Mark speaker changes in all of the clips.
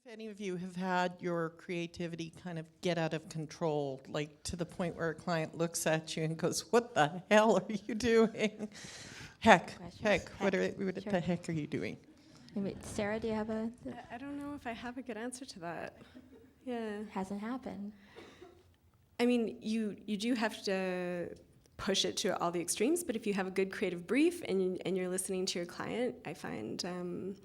Speaker 1: If any of you have had your creativity kind of get out of control, like to the point where a client looks at you and goes, "What the hell are you doing?" Heck, what the heck are you doing?
Speaker 2: Maybe, Sarah, do you have a...
Speaker 3: I don't know if I have a good answer to that. Yeah.
Speaker 2: Hasn't happened.
Speaker 3: I mean, you do have to push it to all the extremes, but if you have a good creative brief and you're listening to your client, I find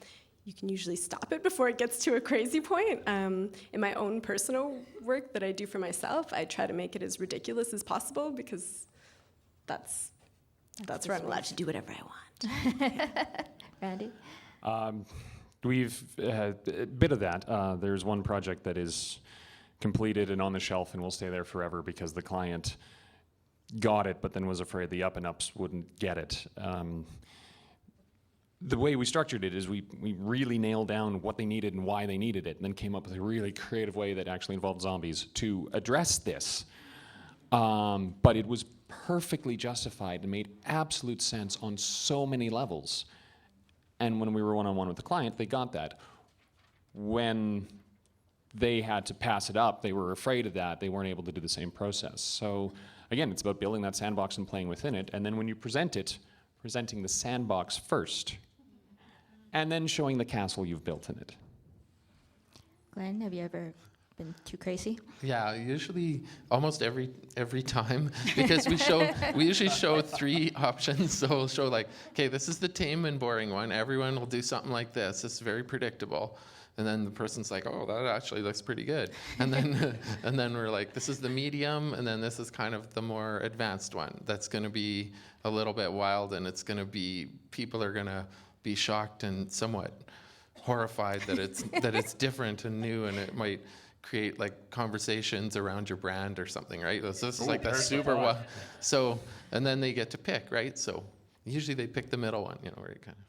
Speaker 3: you can usually stop it before it gets to a crazy point. In my own personal work that I do for myself, I try to make it as ridiculous as possible because that's where I'm allowed to do whatever I want.
Speaker 2: Randy?
Speaker 4: We've had a bit of that. There's one project that is completed and on the shelf and will stay there forever because the client got it but then was afraid the up-and-ups wouldn't get it. The way we structured it is we really nailed down what they needed and why they needed it, and then came up with a really creative way that actually involved zombies to address this. But it was perfectly justified and made absolute sense on so many levels. And when we were one-on-one with the client, they got that. When they had to pass it up, they were afraid of that. They weren't able to do the same process. So again, it's about building that sandbox and playing within it. And then when you present it, presenting the sandbox first, and then showing the castle you've built in it.
Speaker 2: Glenn, have you ever been too crazy?
Speaker 5: Yeah, usually almost every time, because we usually show 3 options. So we'll show like, okay, this is the tame and boring one. Everyone will do something like this. It's very predictable. And then the person's like, oh, that actually looks pretty good. And then and then we're like, this is the medium, and then this is kind of the more advanced one. That's going to be a little bit wild, and it's going to be, people are going to be shocked and somewhat horrified that it's different and new, and it might create like conversations around your brand or something, right? So this is like that super wild. So, and then they get to pick, right? So usually they pick the middle one, where you kind of